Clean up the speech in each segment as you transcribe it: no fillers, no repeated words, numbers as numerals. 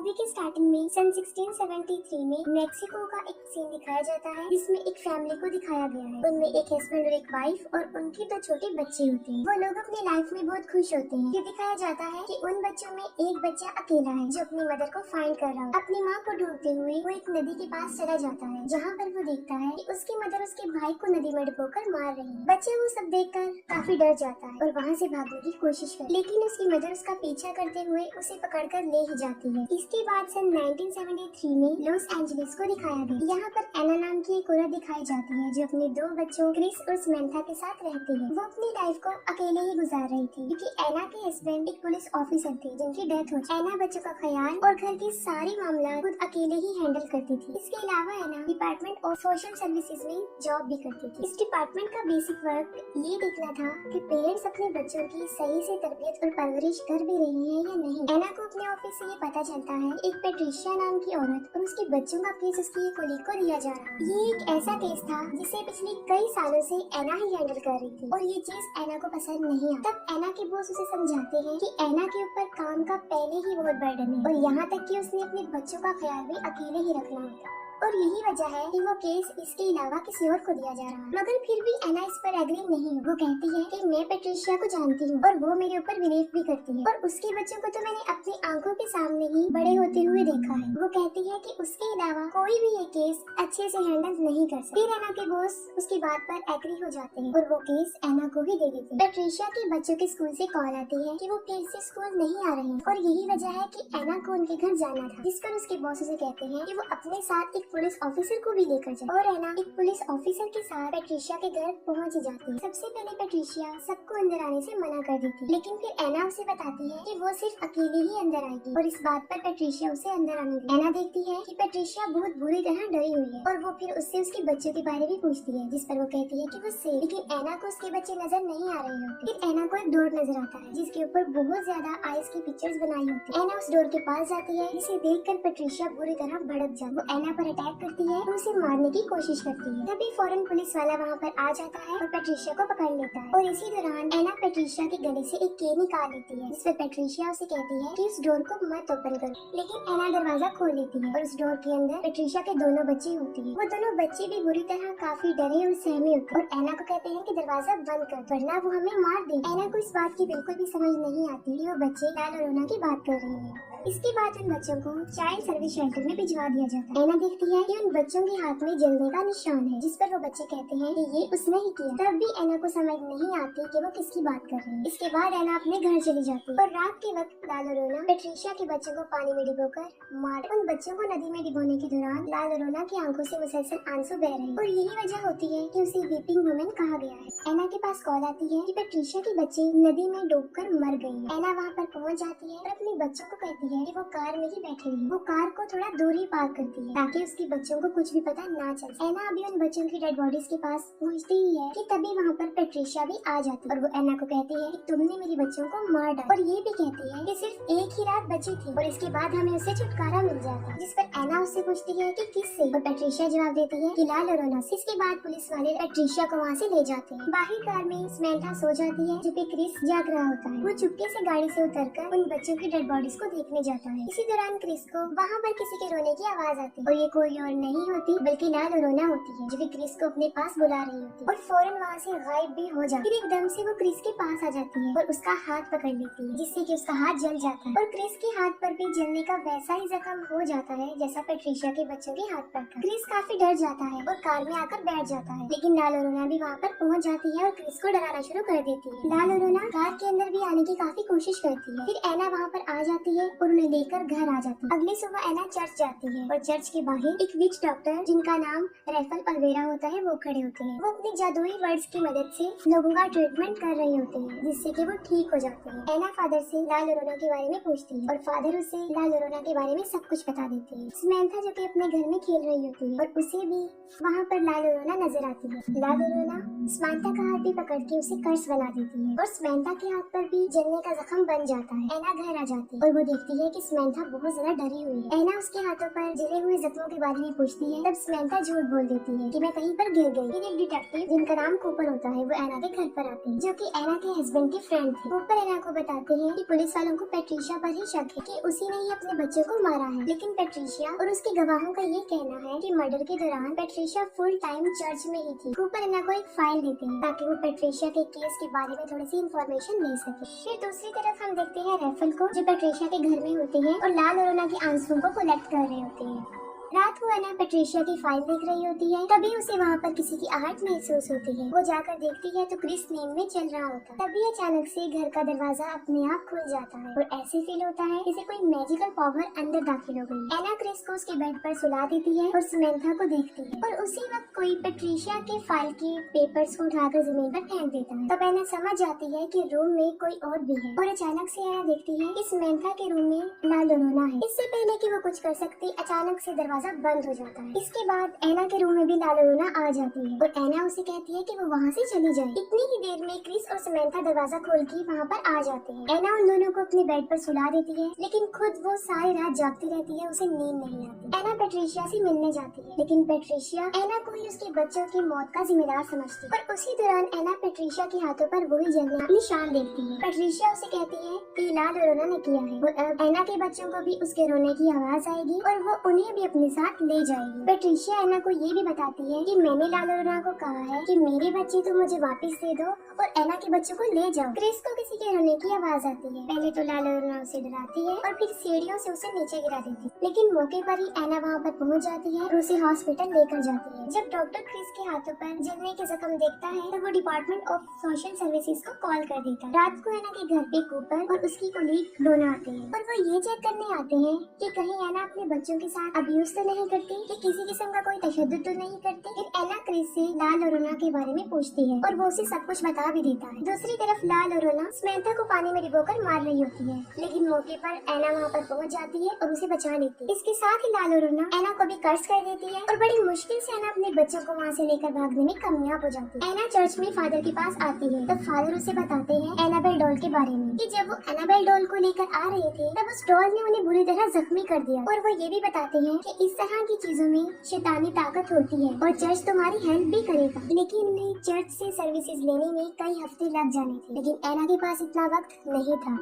Movie के starting में सन 1673 में मेक्सिको का एक सीन दिखाया जाता है जिसमें एक फैमिली को दिखाया गया है। उनमें एक हस्बैंड और एक वाइफ और उनके 2 छोटे बच्चे होते हैं। वो लोग अपनी लाइफ में बहुत खुश होते हैं। ये दिखाया जाता है कि उन बच्चों में एक बच्चा अकेला है जो अपनी मदर को फाइंड कर रहा है। अपनी माँ को ढूंढते हुए वो एक नदी के पास चला जाता है जहाँ पर वो देखता है कि उसकी मदर उसके भाई को नदी में डुबोकर मार रही है। बच्चे वो सब देखकर काफी डर जाता है और वहाँ से भागने की कोशिश करता है, लेकिन उसकी मदर उसका पीछा करते हुए उसे पकड़कर ले ही जाती है। इसके बाद सन 1973 में लॉस एंजलिस को दिखाया गया। यहाँ पर एना नाम की एक औरत दिखाई जाती है जो अपने 2 बच्चों क्रिस और समंथा के साथ रहती है। वो अपनी लाइफ को अकेले ही गुजार रही थी क्योंकि एना के हस्बैंड एक पुलिस ऑफिसर थे जिनकी डेथ हो गई। एना बच्चों का ख्याल और घर की सारी मामला खुद अकेले ही हैंडल करती थी। इसके अलावा एना डिपार्टमेंट ऑफ सोशल सर्विसेज में जॉब भी करती थी। इस डिपार्टमेंट का बेसिक वर्क ये देखना था कि पेरेंट्स अपने बच्चों की सही से तरबियत और परवरिश कर भी रही है या नहीं। एना को अपने ऑफिस से ये पता चलता है एक पेट्रिशिया नाम की औरत और उसके बच्चों का केस उसकी एक कोलीग को दिया जा रहा है। ये एक ऐसा केस था जिसे पिछले कई सालों से एना ही हैंडल कर रही थी और ये चीज एना को पसंद नहीं आई। तब एना के बॉस उसे समझाते हैं कि एना के ऊपर काम का पहले ही बहुत बर्डन है और यहाँ तक कि उसने अपने बच्चों का ख्याल भी अकेले ही रखना होता और यही वजह है कि वो केस इसके अलावा किसी और को दिया जा रहा है। मगर फिर भी एना इस पर एग्री नहीं है। वो कहती है कि मैं पेट्रिशिया को जानती हूँ और वो मेरे ऊपर बिलीव भी करती है और उसके बच्चों को तो मैंने अपनी आंखों के सामने ही बड़े होते हुए देखा है। वो कहती है कि उसके अलावा कोई भी ये केस अच्छे से हैंडल नहीं कर सकता। फिर एना के बॉस उसकी बात पर एग्री हो जाते हैं और वो केस एना को ही दे देते हैं। पेट्रिशिया के बच्चों के स्कूल से कॉल आती है कि वो फिर से स्कूल नहीं आ रहे हैं और यही वजह है कि एना को उनके घर जाना था, जिस पर उसके बॉस उसे कहते हैं कि वो अपने साथ एक पुलिस ऑफिसर को भी लेकर जाए और एना एक पुलिस ऑफिसर के साथ पेट्रिशिया के घर पहुंच जाती है। सबसे पहले पेट्रिशिया सबको अंदर आने से मना कर देती है, लेकिन फिर एना उसे बताती है कि वो सिर्फ अकेले ही अंदर आएगी और इस बात पर पेट्रिशिया उसे अंदर आने देती है। एना देखती है कि पेट्रिशिया बहुत बुरी तरह डरी हुई है और वो फिर उससे उसके बच्चों के बारे में पूछती है, जिस पर वो कहती है कि वो सेफ, लेकिन एना को उसके बच्चे नजर नहीं आ रहे होते। फिर एना को एक डोर नजर आता है जिसके ऊपर बहुत ज्यादा आइस की पिक्चर्स बनाई होती है। एना उस डोर के पास जाती है जिसे देखकर पेट्रिशिया बुरी तरह भड़क जाती है। वो एना पर अटैक करती है, उसे मारने की कोशिश करती है। तभी फौरन पुलिस वाला वहाँ पर आ जाता है और पेट्रिशिया को पकड़ लेता है और इसी दौरान एना पेट्रिशिया के गले से एक के निकाल लेती है, जिसपे पेट्रिशिया उसे कहती है कि उस डोर को मत ओपन करो, लेकिन एना दरवाजा खोल लेती है और उस डोर के अंदर पेट्रिशिया के 2 बच्चे होते हैं। वो दोनों बच्चे भी बुरी तरह काफी डरे और सहमे होते हैं और एना को कहते हैं कि दरवाजा बंद कर वरना वो हमें मार दे। एना को इस बात की बिल्कुल भी समझ नहीं आती कि वो बच्चे लाल और रोना की बात कर रहे हैं। इसके बाद उन बच्चों को चाइल्ड सर्विस शेल्टर में भिजवा दिया जाता है। एना देखती है कि उन बच्चों के हाथ में जलने का निशान है, जिस पर वो बच्चे कहते हैं कि ये उसने ही किया। तब भी एना को समझ नहीं आती कि वो किसकी बात कर रही है। इसके बाद एना अपने घर चली जाती है और रात के वक्त लाल और रोना पेट्रिशिया के बच्चों को पानी में डुबोकर मार। उन बच्चों को नदी में डुबोने के दौरान लाल और रोना की आंखों से मुसलसल आंसू बह रहे हैं और यही वजह होती है कि उसे वीपिंग वुमेन कहा गया है। एना के पास कॉल आती है कि पेट्रिशिया के बच्चे नदी में डूबकर मर गए हैं। एना वहाँ पर पहुँच जाती है और अपने बच्चों को कहती है कि वो कार में ही बैठे हैं। वो कार को थोड़ा दूर ही पार्क करती है ताकि उसके बच्चों को कुछ भी पता ना चले। एना अभी उन बच्चों की डेड बॉडीज के पास पहुँचती ही है कि तभी वहाँ पर पेट्रिशिया भी आ जाती है और वो एना को कहती है कि तुमने मेरे बच्चों को मार डाला और ये भी कहती है कि सिर्फ एक ही रात बची थी और इसके बाद हमें उससे छुटकारा मिल जाता, जिस पर एना उससे पूछती है कि किससे और पेट्रिशिया जवाब देती है कि लाल और रोना से। इसके बाद पुलिस वाले पेट्रिशिया को वहाँ से ले जाते हैं। बाहर कार में समंथा सो जाती है जबकि क्रिस जाग रहा होता है। वो चुपके से गाड़ी से उतरकर उन बच्चों की डेड बॉडीज को देखने जाता है। इसी दौरान क्रिस को वहाँ पर किसी के रोने की आवाज आती है और ये कोई और नहीं होती बल्कि लाल और रोना होती है जो कि क्रिस को अपने पास बुला रही होती है और फौरन वहाँ से गायब भी हो जाती है। फिर एकदम से वो क्रिस के पास आ जाती है और उसका हाथ पकड़ लेती है जिससे कि उसका हाथ जल जाता है और क्रिस के हाथ पर भी जलने का वैसा ही जख्म हो जाता है जैसा पेट्रिशिया के बच्चों के हाथ पर था। क्रिस काफी डर जाता है और कार में आकर बैठ जाता है, लेकिन लाल और रोना भी वहाँ पर पहुँच जाती है और क्रिस को डराना शुरू कर देती है। लाल और रोना कार के अंदर भी आने की काफी कोशिश करती है। फिर एना वहाँ पर आ जाती है और उन्हें लेकर घर आ जाती है। अगली सुबह एना चर्च जाती है और चर्च के बाहर एक विच डॉक्टर जिनका नाम रेफल अल्वेरा होता है वो खड़े होते हैं। वो अपनी जादुई वर्ड्स की मदद से लोगों का ट्रीटमेंट कर रहे होते हैं जिससे कि वो ठीक हो जाते हैं। एना फादर से लाल और रोना के बारे में पूछती है और फादर उसे लाल और रोना के बारे में सब कुछ बता देते हैं। समंथा जो कि अपने घर में खेल रही होती है और उसे भी वहाँ पर लाल और रोना नजर आती है। लाल और रोना समंथा का हाथ भी पकड़ के उसे कर्स बना देती है और समंथा के हाथ पर भी जलने का जख्म बन जाता है। एना घर आ जाती है और वो देखती देखती है कि समंथा बहुत ज्यादा डरी हुई है। एना उसके हाथों पर जले हुए जख्मों के बारे में पूछती है। तब समंथा झूठ बोल देती है कि मैं कहीं पर गिर गई। फिर एक डिटेक्टिव जिनका नाम कूपर होता है वो एना के घर पर आते हैं, जो कि एना के हस्बैंड के फ्रेंड थे। कूपर एना को बताते हैं कि पुलिस वालों को पेट्रिशिया पर ही शक है कि उसी ने ही अपने बच्चों को मारा है। लेकिन पेट्रिशिया और उसके गवाहों का ये कहना है कि मर्डर के दौरान पेट्रिशिया फुल टाइम चर्च में ही थी। कूपर एना को एक फाइल देते हैं ताकि वो पेट्रिशिया के केस के बारे में थोड़ी सी इंफॉर्मेशन ले सके। फिर दूसरी तरफ हम देखते हैं रेफल को, जो पेट्रिशिया के घर में होते हैं और लाल और ओना के आंसुओं को कलेक्ट कर रहे होते हैं। रात को एना पेट्रिशिया की फाइल देख रही होती है, तभी उसे वहाँ पर किसी की आहट महसूस होती है। वो जाकर देखती है तो क्रिस नींद में चल रहा होता है। तभी अचानक से घर का दरवाजा अपने आप खुल जाता है और ऐसे फील होता है जैसे कोई मैजिकल पावर अंदर दाखिल हो गई। एना क्रिस को उसके बेड पर सुला देती है और समंथा को देखती है और उसी वक्त कोई पेट्रिशिया के फाइल के पेपर्स को उठाकर जमीन पर फेंक देता है। तब एना समझ जाती है कि रूम में कोई और भी है और अचानक से एना देखती है कि समंथा के रूम में लाल लोना है। इससे पहले कि वो कुछ कर सकती, अचानक से दरवाजा बंद हो जाता है। इसके बाद एना के रूम में भी लाल लोना आ जाती है और एना उसे कहती है कि वो वहाँ से चली जाए। इतनी ही देर में क्रिस और समंथा दरवाजा खोल के वहाँ पर आ जाते हैं। एना उन दोनों को अपने बेड पर सुला देती है, लेकिन खुद वो सारी रात जागती रहती है, उसे नींद नहीं आती। एना पेट्रिशिया से मिलने जाती है, लेकिन पेट्रिशिया एना को ही उसके बच्चों की मौत का जिम्मेदार समझती है। और उसी दौरान एना पेट्रिशिया के हाथों पर वही जलना निशान देखती है। पेट्रिशिया उसे कहती है कि लाल लोना ने किया है और अब एना के बच्चों को भी उसके रोने की आवाज आएगी और वो उन्हें भी अपने साथ ले जाएगी। पेट्रिशिया एना को ये भी बताती है कि मैंने लाल लोना को कहा है कि मेरे बच्चे तो मुझे वापस दे दो और एना के बच्चों को ले जाओ। क्रिस को किसी के रोने की आवाज आती है। पहले तो लाल लोना उसे डराती है और फिर सीढ़ियों से उसे नीचे गिरा देती है, लेकिन मौके पर ही एना वहाँ पर पहुँच जाती है और उसे हॉस्पिटल लेकर जाती है। जब डॉक्टर क्रिस के हाथों पर जलने के जख्म देखता है तो वो डिपार्टमेंट ऑफ सोशल सर्विसेज को कॉल कर देता है। रात को एना के घर पे कूपर और उसकी कोलीग डोना आते हैं और वो ये चेक करने आते हैं कि कहीं एना अपने बच्चों के साथ अब्यूज तो नहीं करती, कि किसी किस्म का कोई तशद्दुद तो नहीं करती। फिर एना क्रिस से लाल और ओना के बारे में पूछती है और वो उसे सब कुछ बता भी देता है। दूसरी तरफ लाल और ओना समंथा को पानी में डुबोकर मार रही होती है, लेकिन मौके पर एना वहाँ पर पहुँच जाती है और उसे बचा लेती है। इसके साथ ही लाल और ओना एना को भी कर्ज कर देती है और बड़ी मुश्किल से एना अपने बच्चों को वहाँ से लेकर भागने में कामयाब हो जाती है। एना चर्च में फादर के पास आती है, तब फादर उसे बताते हैं एनाबेल डॉल के बारे में, कि जब वो एनाबेल डॉल को लेकर आ रहे थे तब उस डॉल ने उन्हें बुरी तरह जख्मी कर दिया। और वो ये भी बताते हैं कि इस तरह की चीजों में शैतानी ताकत होती है और चर्च तुम्हारी हेल्प भी करेगा। लेकिन उन्हें चर्च से सर्विसेज लेने में कई हफ्ते लग जाने थे, लेकिन एना के पास इतना वक्त नहीं था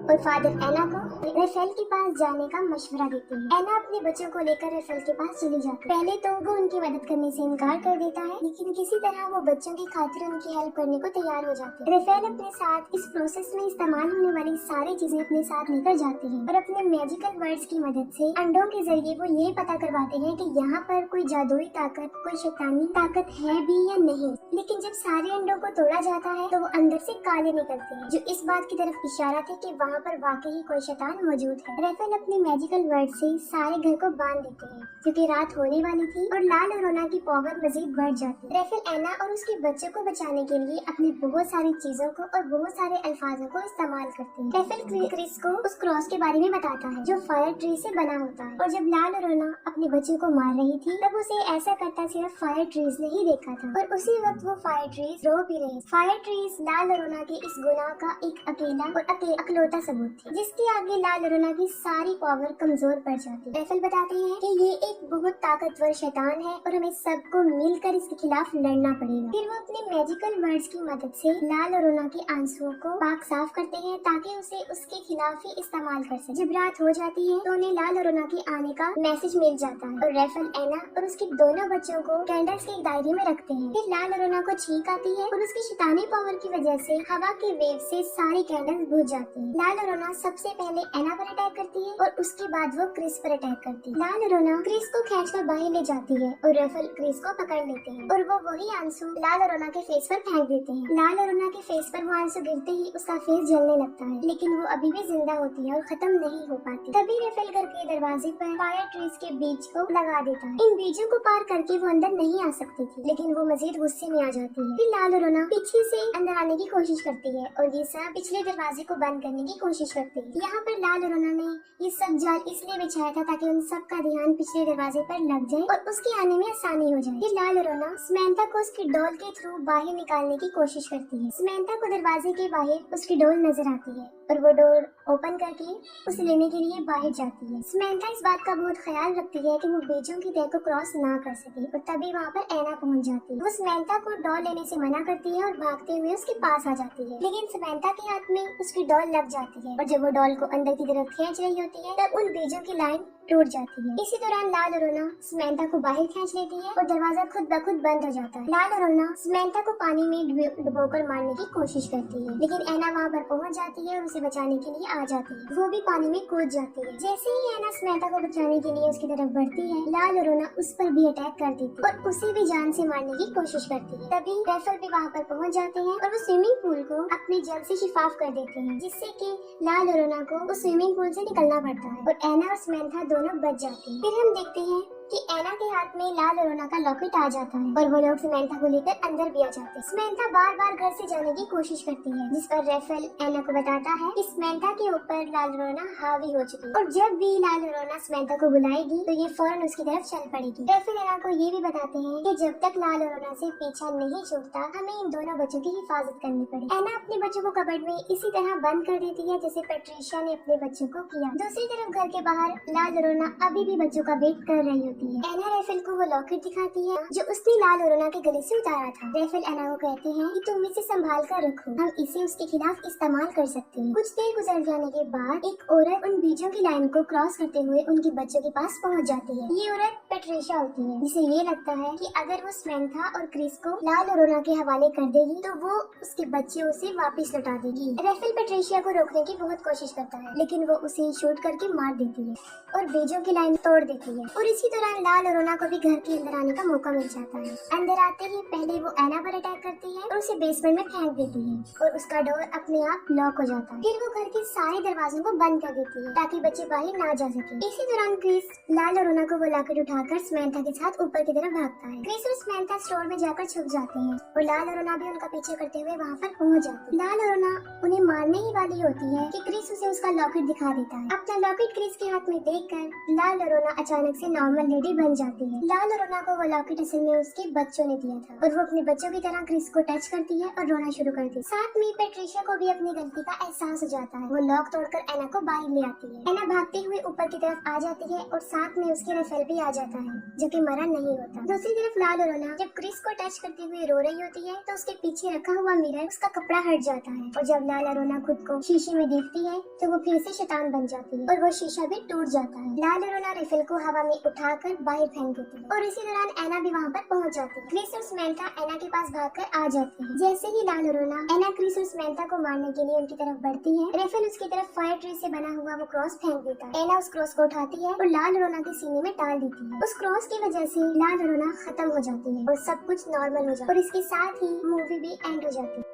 और फादर एना को रेफेल के पास जाने का मशवरा देते हैं। एना अपने बच्चों को लेकर रेफेल के पास चली जाती है। पहले तो वो उनकी मदद करने से इनकार कर देता है, लेकिन किसी तरह वो बच्चों की खातिर उनकी हेल्प करने को तैयार हो जाती है। रेफेल अपने साथ इस प्रोसेस में इस्तेमाल होने वाली सारी चीजें अपने साथ लेकर जाते हैं और अपने मैजिकल वर्ड्स की मदद से अंडों के जरिए वो ये पता करवाते हैं कि यहाँ पर कोई जादुई ताकत, कोई शैतानी ताकत है भी या नहीं। लेकिन जब सारे अंडों को तोड़ा जाता है तो वो अंदर से काले निकलते हैं, जो इस बात की तरफ इशारा थे कि वहाँ पर वाकई कोई शैतान मौजूद है। रेफेल अपने मैजिकल वर्ड से सारे घर को बांध देते हैं, क्योंकि रात होने वाली थी और लाल और ओना की पावर मजीद बढ़ जाती है। रेफेल एना और उसके बच्चों को बचाने के लिए अपनी बहुत सारी चीजों को और बहुत सारे अल्फाजों को इस्तेमाल करते हैं। रेफेल क्रिस को उस क्रॉस के बारे में बताता है जो फायर ट्री से बना होता है, और जब लाल और ओना अपने बच्चों को मार रही थी तब उसे ऐसा करता सिर्फ फायर ट्रीज ने ही देखा था और उसी वक्त वो फायर ट्रीज रो भी रहे। फायर ट्रीज लाल और ओना के इस गुनाह का एक अकेला और अकलौता सबूत थी, जिसके आगे लाल और ओना की सारी पावर कमजोर पड़ जाती। रेफेल बताते हैं कि ये एक बहुत ताकतवर शैतान है और हमें सबको मिलकर इसके खिलाफ लड़ना पड़ेगा। फिर वो अपने मैजिकल वर्ड्स की मदद से लाल और ओना के आंसुओं को पाक साफ करते हैं ताकि उसे उसके खिलाफ ही इस्तेमाल कर सके। जब रात हो जाती है तो उन्हें लाल और ओना के आने का मैसेज मिल जाता है और रेफेल एना और उसके दोनों बच्चों को कैंडल्स के एक डायरी में रखते हैं। फिर लाल और ओना को छींक आती है और उसकी शैतानी पावर की वजह से हवा के वेव से सारी कैंडल्स बुझ जाती हैं। लाल और ओना सबसे पहले एना पर अटैक करती है और उसके बाद वो क्रिस पर अटैक करती है। लाल और ओना क्रिस को खींचकर बाहर ले जाती है और रेफेल क्रिस को पकड़ लेते हैं और वो वही आंसू लाल और ओना के फेस पर फेंक देते हैं। लाल और ओना के फेस पर वो आंसू गिरते ही उसका फेस जलने लगता है, लेकिन वो अभी भी जिंदा होती है और खत्म नहीं हो पाती। तभी रेफेल घर के दरवाजे पर फायर ट्रीज के बीज को लगा देता है। इन बीजों को पार करके वो अंदर नहीं आ सकती थी, लेकिन वो मजीद गुस्से में आ जाती है। फिर लाल अरोना पीछे से अंदर आने की कोशिश करती है और ये सब पिछले दरवाजे को बंद करने की कोशिश करती है। यहाँ पर लाल अरोना ने ये सब जाल इसलिए बिछाया था ताकि उन सब का ध्यान पिछले दरवाजे पर लग जाए और उसके आने में आसानी हो जाए। फिर लाल अरोना समंथा को उसकी डॉल के थ्रू बाहर निकालने की कोशिश करती है। समंथा को दरवाजे के बाहर उसकी डॉल नजर आती है और वो डोर ओपन करके उसे लेने के लिए बाहर जाती है। समंथा इस बात का बहुत ख्याल रखती है कि वो बीजों की तह को क्रॉस ना कर सके और तभी वहाँ पर ऐना पहुँच जाती है। वो समंथा को डॉल लेने से मना करती है और भागते हुए उसके पास आ जाती है, लेकिन समंथा के हाथ में उसकी डॉल लग जाती है और जब वो डॉल को अंदर की तरफ खींच रही होती है तब उन बीजों की लाइन टूट जाती है। इसी दौरान लाल अरोना समंथा को बाहर खींच लेती है और दरवाजा खुद ब खुद बंद हो जाता है। लाल अरोना समंथा को पानी में डुबोकर मारने की कोशिश करती है, लेकिन ऐना वहाँ पर पहुँच जाती है और उसे बचाने के लिए आ जाती है। वो भी पानी में कूद जाती है। जैसे ही ऐना समंथा को बचाने के लिए उसकी तरफ बढ़ती है, लाल अरोना उस पर भी अटैक कर देती है और उसे भी जान से मारने की कोशिश करती है। तभी रैफल भी वहाँ पर पहुँच जाते हैं और वो स्विमिंग पूल को अपने जल से शिफाफ कर देते हैं, जिससे कि लाल अरोना को उस स्विमिंग पूल से निकलना पड़ता है और ऐना और समंथा दोनों बच जाते हैं। फिर हम देखते हैं कि ऐना के हाथ में लाल अरोना का लॉकेट आ जाता है और वो लोग समंथा को लेकर अंदर भी आ जाते हैं। समंथा बार बार घर से जाने की कोशिश करती है, जिस पर रैफल ऐना को बताता है कि समंथा के ऊपर लाल अरोना हावी हो चुकी है और जब भी लाल अरोना समंथा को बुलाएगी तो ये फौरन उसकी तरफ चल पड़ेगी। रैफल ऐना को ये भी बताते हैं कि जब तक लाल अरोना से पीछा नहीं छूटता हमें इन दोनों बच्चों की हिफाजत करनी पड़ेगी। ऐना अपने बच्चों को कबर्ड में इसी तरह बंद कर देती है जैसे पैट्रिशिया ने अपने बच्चों को किया। दूसरी तरफ घर के बाहर लाल अरोना अभी भी बच्चों का वेट कर रही होती है। ऐना रैफल को वो लॉकेट दिखाती है जो उसने लाल अरोना के गले से उतारा था। रैफल ऐना को कहते हैं कि तुम इसे संभाल कर रखो, हम इसे उसके खिलाफ इस्तेमाल कर सकते हैं। कुछ देर गुजर जाने के बाद एक औरत उन बीजों की लाइन को क्रॉस करते हुए उनके बच्चों के पास पहुंच जाती है। ये औरत पैट्रिशिया होती है, जिसे ये लगता है कि अगर वो समंथा और क्रिस को लाल अरोना के हवाले कर देगी तो वो उसके बच्चे उसे वापस लौटा देगी। रैफल पैट्रिशिया को रोकने की बहुत कोशिश करता है, लेकिन वो उसे शूट करके मार देती है और बीजों की लाइन तोड़ देती है और इसी दौरान लाल अरोना को भी घर के अंदर आने का मौका मिल जाता है। अंदर आते ही पहले वो ऐना पर अटैक करती है और उसे बेसमेंट में फेंक देती है और उसका डोर अपने आप लॉक हो जाता है। फिर वो घर के सारे दरवाजों को बंद कर देती है ताकि बच्चे बाहर ना जा सके। इसी दौरान क्रिस लाल अरोना को वो लॉकेट उठाकर समंथा के साथ ऊपर की तरफ भागता है। क्रिस और समंथा स्टोर में जाकर छुप जाते हैं और लाल अरोना भी उनका पीछे करते हुए वहाँ पर पहुँच जाती है। लाल अरोना उन्हें मारने ही वाली होती है कि क्रिस उसे उसका लॉकेट दिखा देता है। अपना लॉकेट क्रिस के हाथ में देखकर लाल अरोना अचानक से नॉर्मल लेडी बन जाती है। लाल अरोना को वो लॉकेट असल में उसके बच्चों ने दिया था और वो अपने बच्चों की तरह क्रिस को टच करती है और रोना शुरू करती है। साथ में पैट्रिशिया को भी अपनी गलती का एहसास हो जाता है। वो लॉक तोड़कर ऐना को बाहर ले आती है। ऐना भागते हुए ऊपर की तरफ आ जाती है और साथ में उसके रैफल भी आ जाता है जो कि मरा नहीं होता। दूसरी तरफ लाल अरोना जब क्रिस को टच करते हुए रो रही होती है तो उसके पीछे रखा हुआ मिरर उसका कपड़ा हट जाता है और जब लाल अरोना खुद को शीशे में देखती है तो वो फिर से शैतान बन जाती है और वो शीशा भी टूट जाता है। लाल अरोना रैफल को हवा में उठाकर बाहर फेंक देती है और इसी दौरान ऐना भी वहाँ पर पहुँच जाती है। क्रिस और समंथा ऐना के पास भागकर आ जाती है। जैसे ही लाल अरोना ऐना क्रिस और समंथा को मारने के लिए उनकी तरफ बढ़ती है, रैफल उसकी तरफ फायर ट्री से बना हुआ वो क्रॉस फेंक देता है। ऐना उस क्रॉस को उठाती है और लाल अरोना के सीने में डाल देती है। उस क्रॉस की वजह से लाल अरोना खत्म हो जाती है और सब कुछ नॉर्मल हो जाता है और इसके साथ ही मूवी भी एंड हो जाती है।